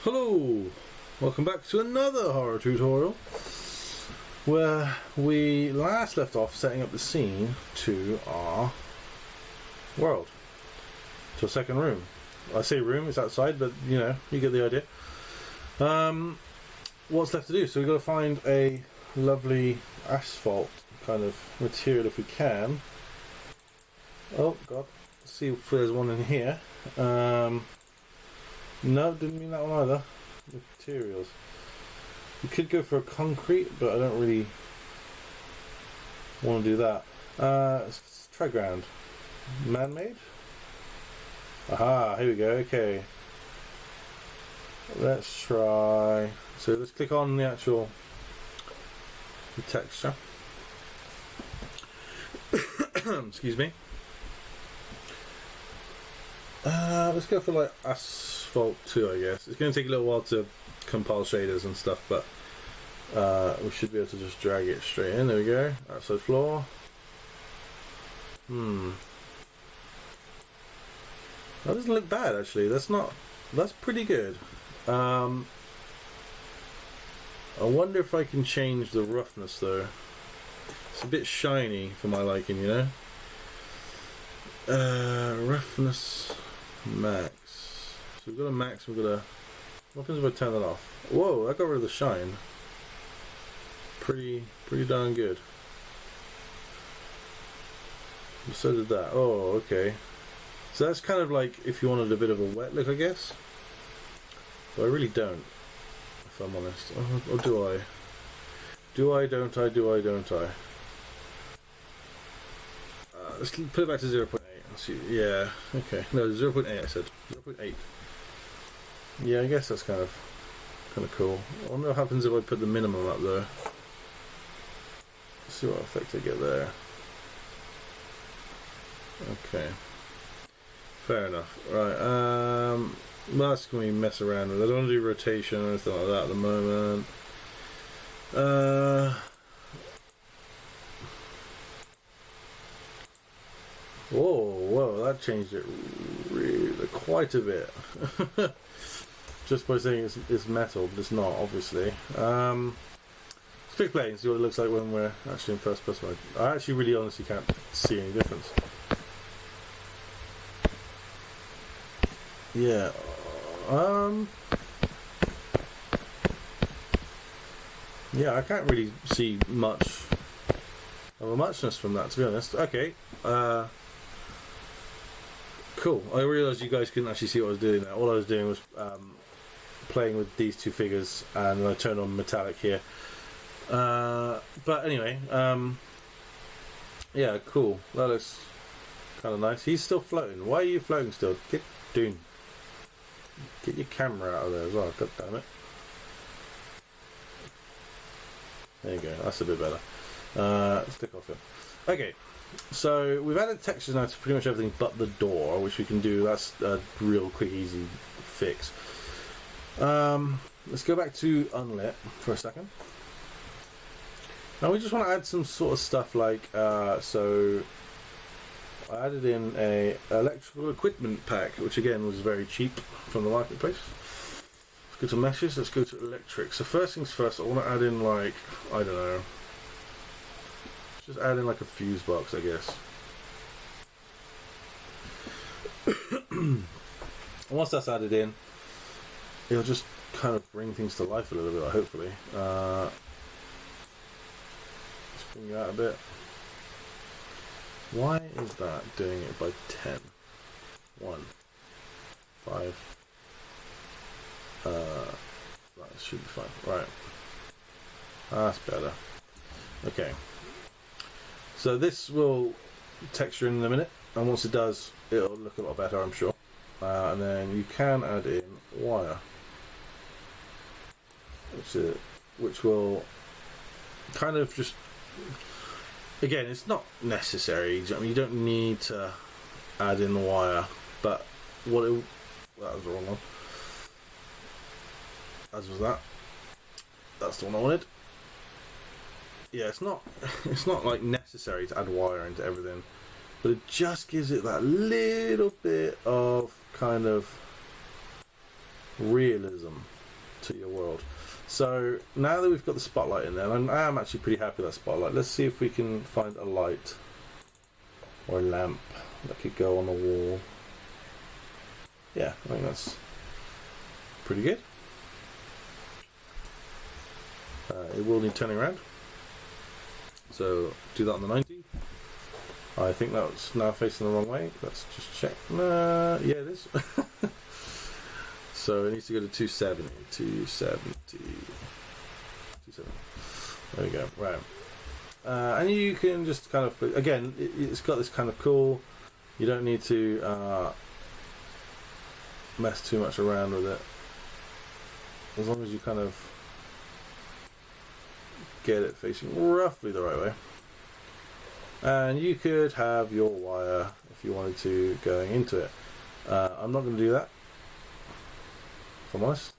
Hello! Welcome back to another horror tutorial where we last left off setting up the scene to our world, to a second room. I say room, it's outside, but you know, you get the idea. What's left to do? So we've got to find a lovely asphalt kind of material if we can. Oh god, let's see if there's one in here. No, didn't mean that one either. Materials. You could go for a concrete, but I don't really want to do that. Let's try ground. Man-made? Aha, here we go, okay. Let's try... So let's click on the actual texture. Excuse me. Let's go for like asphalt 2, I guess. It's going to take a little while to compile shaders and stuff, but we should be able to just drag it straight in. There we go. Outside floor. That doesn't look bad actually. That's pretty good. I wonder if I can change the roughness though. It's a bit shiny for my liking, you know. Roughness max. So we've got a max, we've got a... What happens if I turn that off? Whoa, that got rid of the shine. Pretty darn good. So did that. Oh, okay. So that's kind of like if you wanted a bit of a wet look, I guess. But I really don't, if I'm honest. Or do I? Do I, don't I, do I, don't I? Let's put it back to 0.8. Let's see. Yeah, okay. No, 0.8 I said. 0.8. Yeah, I guess that's kind of cool. I wonder what happens if I put the minimum up though. Let's see what effect I get there. Okay. Fair enough. Right, well, that's going to mess around with. I don't want to do rotation or anything like that at the moment. Whoa, that changed it really quite a bit. Just by saying it's metal, but it's not, obviously. Let's click play and see what it looks like when we're actually in first person mode. I actually really honestly can't see any difference. Yeah. Yeah, I can't really see much of a muchness from that, to be honest. Okay. Cool. I realised you guys couldn't actually see what I was doing there. All I was doing was playing with these two figures, and I turned on metallic here. But anyway, yeah, cool. That looks kind of nice. He's still floating. Why are you floating still? Get your camera out of there as well. God damn it. There you go. That's a bit better. Let's click off it. Okay. So we've added textures now to pretty much everything but the door, which we can do. That's a real quick, easy fix. Let's go back to unlit for a second. Now we just want to add some sort of stuff like so I added in a electrical equipment pack, which again was very cheap from the marketplace. Let's go to meshes. Let's go to electric. So first things first, I want to add in like, I don't know. Just add in like a fuse box, I guess. Once that's added in, it'll just kind of bring things to life a little bit, hopefully. Let's bring you out a bit. Why is that doing it by 10? 1, 5. That should be fine. Right. That's better. Okay. So this will texture in a minute, and once it does, it'll look a lot better, I'm sure. And then you can add in wire, which will kind of just, again, it's not necessary. I mean, you don't need to add in the wire, but that was the wrong one. As was that. That's the one I wanted. Yeah, it's not like necessary to add wire into everything, but it just gives it that little bit of kind of realism to your world. So now that we've got the spotlight in there, and I am actually pretty happy with that spotlight. Let's see if we can find a light or a lamp that could go on the wall. Yeah, I think that's pretty good. It will need turning around. So do that on the 90. I think that's now facing the wrong way. Let's just check. Yeah, it is. So it needs to go to 270. 270. There we go. Right. And you can just kind of put, again, it's got this kind of cool, you don't need to mess too much around with it. As long as you kind of get it facing roughly the right way. And you could have your wire, if you wanted to, going into it. I'm not going to do that, if I'm honest.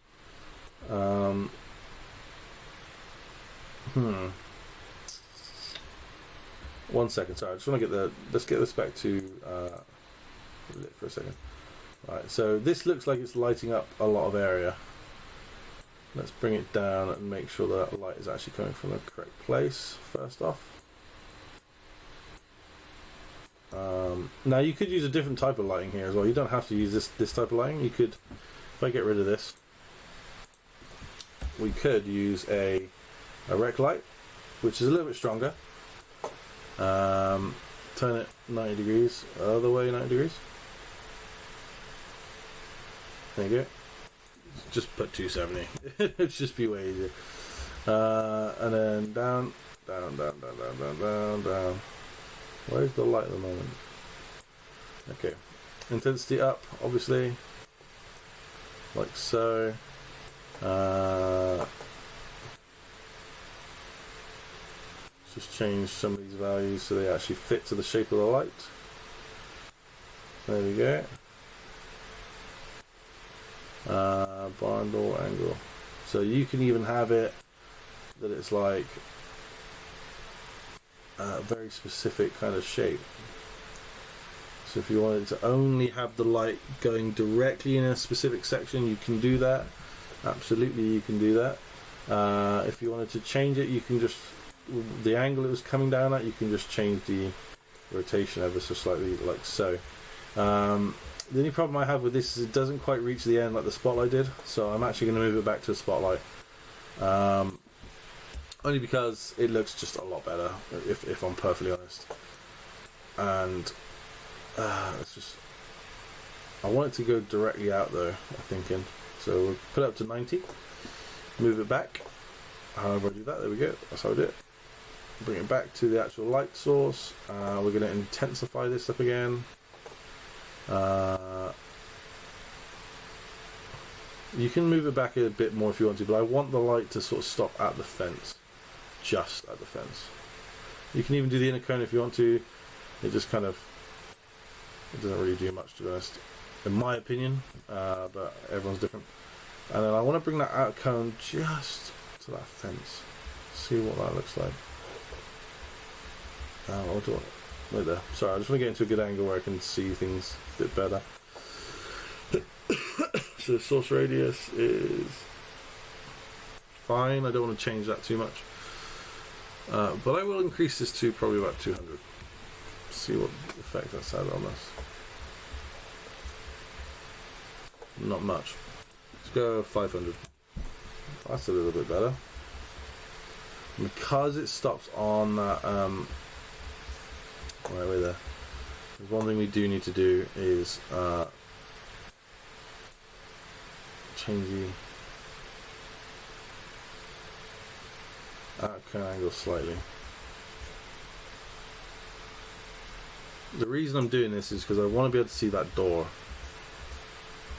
One second, sorry, I just want to get let's get this back to lit for a second. Right, so this looks like it's lighting up a lot of area. Let's bring it down and make sure that light is actually coming from the correct place, first off. Now you could use a different type of lighting here as well. You don't have to use this type of lighting. You could, if I get rid of this, we could use a rec light, which is a little bit stronger. Turn it 90 degrees, other way 90 degrees. There you go. Just put 270. It'd just be way easier. And then down. Where's the light at the moment? Okay. Intensity up, obviously. Like so. Just change some of these values so they actually fit to the shape of the light. There we go. Barn door angle. So you can even have it that it's like a very specific kind of shape. So if you wanted to only have the light going directly in a specific section, you can do that. Absolutely, you can do that. If you wanted to change it, you can just, the angle it was coming down at, you can just change the rotation ever so slightly, like so. The only problem I have with this is it doesn't quite reach the end like the spotlight did, so I'm actually going to move it back to a spotlight. Only because it looks just a lot better, if I'm perfectly honest. And it's just, I want it to go directly out though, I'm thinking. So we'll put it up to 90, move it back. However I do that, there we go, that's how I do it. Bring it back to the actual light source. We're going to intensify this up again. You can move it back a bit more if you want to, but I want the light to sort of stop at the fence, just at the fence. You can even do the inner cone if you want to. It just kind of, it doesn't really do much, to be honest, in my opinion, but everyone's different. And then I want to bring that outer cone just to that fence, see what that looks like. I'll do it right there. Sorry, I just want to get into a good angle where I can see things a bit better. So the source radius is fine. I don't want to change that too much, but I will increase this to probably about 200. See what effect that's had on us. Not much. Let's go 500. That's a little bit better. Because it stops on that right way there. There's one thing we do need to do is change the cone angle slightly. The reason I'm doing this is because I want to be able to see that door,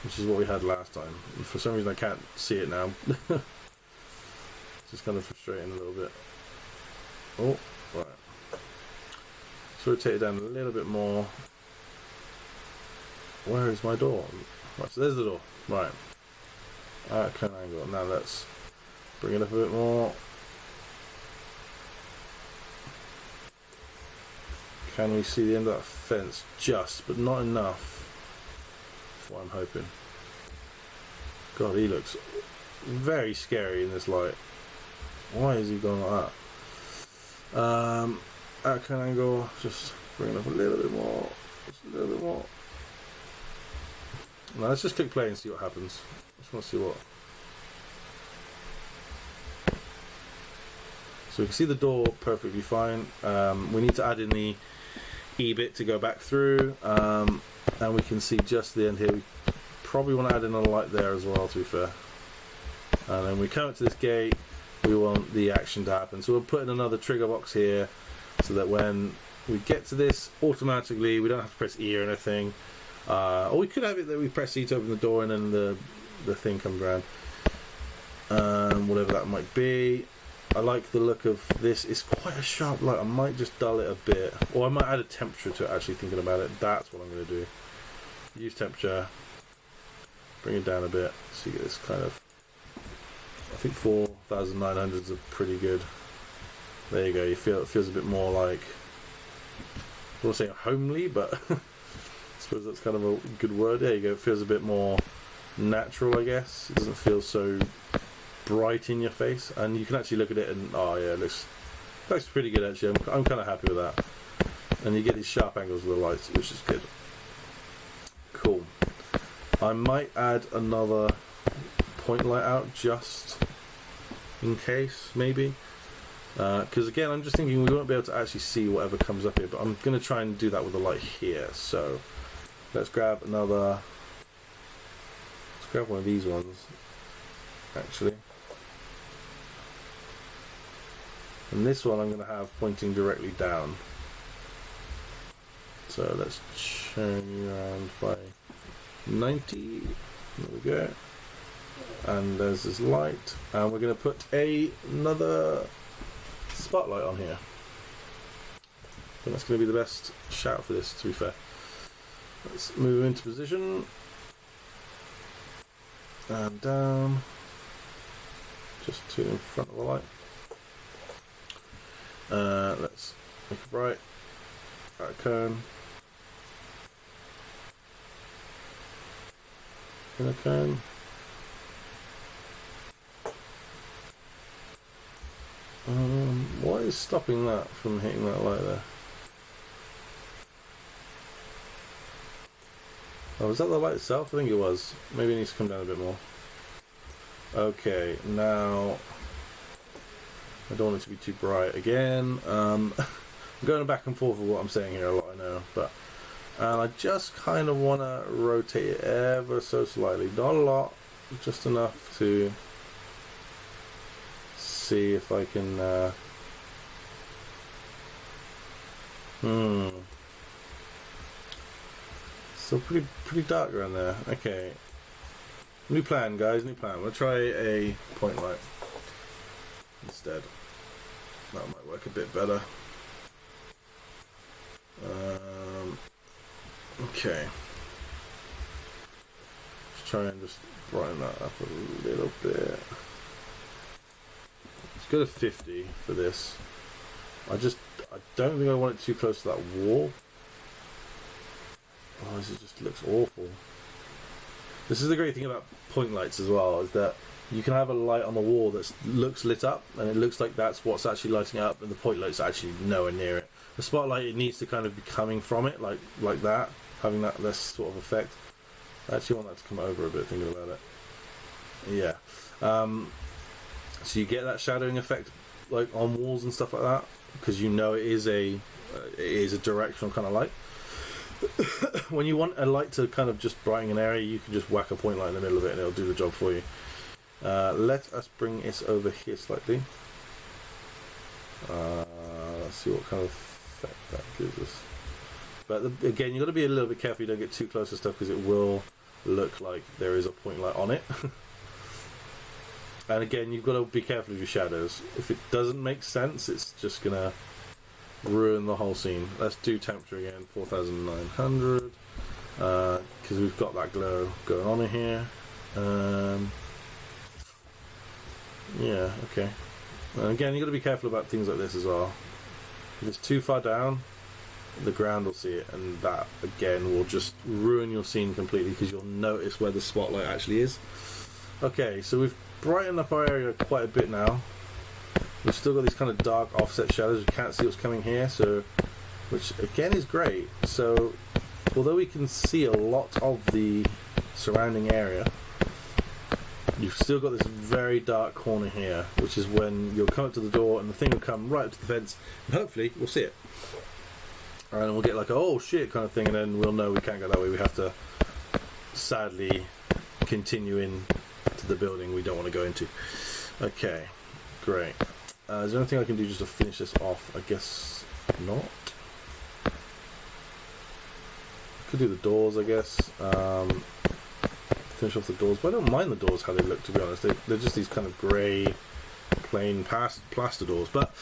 which is what we had last time. And for some reason I can't see it now. It's just kind of frustrating a little bit. Oh, right. So rotate it down a little bit more. Where is my door? Right, so there's the door. Right. Cone angle. Now let's bring it up a bit more. Can we see the end of that fence? Just, but not enough. That's what I'm hoping. God, he looks very scary in this light. Why is he going like that? At an angle, just bring it up a little bit more. Just a little bit more. Now let's just click play and see what happens. I just want to see what. So we can see the door perfectly fine. We need to add in the E bit to go back through, and we can see just the end here. We probably want to add in a light there as well, to be fair. And then we come to this gate, we want the action to happen. So we'll put in another trigger box here, so that when we get to this, automatically we don't have to press E or anything. Or we could have it that we press E to open the door and then the thing comes around. Whatever that might be. I like the look of this. It's quite a sharp light. I might just dull it a bit. Or I might add a temperature to it, actually, thinking about it. That's what I'm going to do. Use temperature. Bring it down a bit. So you get this kind of... I think 4,900s are pretty good. There you go. You feel it feels a bit more like... I don't want to say homely, but... I suppose that's kind of a good word. There you go. It feels a bit more natural, I guess. It doesn't feel so... bright in your face, and you can actually look at it and oh yeah, it looks pretty good actually. I'm kind of happy with that, and you get these sharp angles with the lights, which is good. Cool. I might add another point light out just in case, maybe, because again I'm just thinking we won't be able to actually see whatever comes up here, but I'm going to try and do that with the light here. So let's grab one of these ones actually. And this one I'm going to have pointing directly down. So let's turn you around by 90. There we go. And there's this light. And we're going to put another spotlight on here. I think that's going to be the best shout for this, to be fair. Let's move into position. And down. Just to in front of the light. Let's make it bright. Out of cone. In a cone. What is stopping that from hitting that light there? Oh, was that the light itself? I think it was. Maybe it needs to come down a bit more. Okay, now I don't want it to be too bright again. I'm going back and forth with what I'm saying here a lot, I know, but I just kind of want to rotate it ever so slightly. Not a lot, just enough to see if I can So pretty dark around there. Okay. New plan, guys, new plan. We'll try a point light instead. That might work a bit better. Okay. Let's try and just brighten that up a little bit. Let's go to 50 for this. I don't think I want it too close to that wall. Oh, this just looks awful. This is the great thing about point lights as well, is that you can have a light on the wall that looks lit up, and it looks like that's what's actually lighting it up, and the point light's actually nowhere near it. The spotlight, it needs to kind of be coming from it, like that, having this sort of effect. I actually want that to come over a bit, thinking about it. Yeah. So you get that shadowing effect, like on walls and stuff like that, because you know it is a directional kind of light. When you want a light to kind of just brighten an area, you can just whack a point light in the middle of it and it'll do the job for you. Let us bring this over here slightly. Let's see what kind of effect that gives us. But again, you've got to be a little bit careful you don't get too close to stuff, because it will look like there is a point light on it. And again, you've got to be careful of your shadows. If it doesn't make sense, it's just going to ruin the whole scene. Let's do temperature again, 4,900, because we've got that glow going on in here. Yeah, okay. And again, you've got to be careful about things like this as well. If it's too far down, the ground will see it, and that again will just ruin your scene completely, because you'll notice where the spotlight actually is. Okay, so we've brightened up our area quite a bit now. We've still got these kind of dark offset shadows. We can't see what's coming here, so which again is great. So although we can see a lot of the surrounding area, you've still got this very dark corner here, which is when you'll come up to the door and the thing will come right up to the fence, and hopefully we'll see it. And we'll get like a oh shit kind of thing, and then we'll know we can't go that way. We have to sadly continue in to the building we don't want to go into. Okay, great. Is there anything I can do just to finish this off? I guess not. Could do the doors, I guess. Finish off the doors, but I don't mind the doors how they look, to be honest. They're just these kind of grey, plain plaster doors, but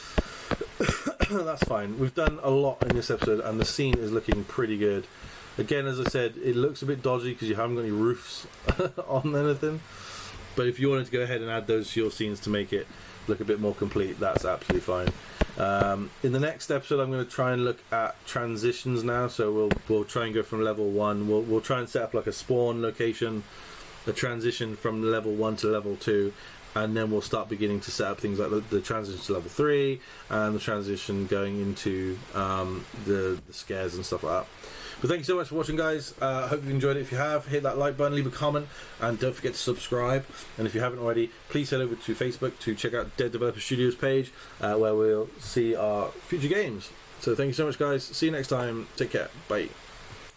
that's fine. We've done a lot in this episode, and the scene is looking pretty good. Again, as I said, it looks a bit dodgy because you haven't got any roofs on anything, but if you wanted to go ahead and add those to your scenes to make it look a bit more complete, that's absolutely fine. In the next episode, I'm going to try and look at transitions now. So we'll try and go from level 1. We'll try and set up like a spawn location, a transition from level 1 to level 2, and then we'll start beginning to set up things like the transition to level 3 and the transition going into the scares and stuff like that. But thank you so much for watching, guys. Hope you've enjoyed it. If you have, hit that like button, leave a comment, and don't forget to subscribe. And if you haven't already, please head over to Facebook to check out Dead Developer Studios page, where we'll see our future games. So thank you so much, guys. See you next time. Take care. Bye.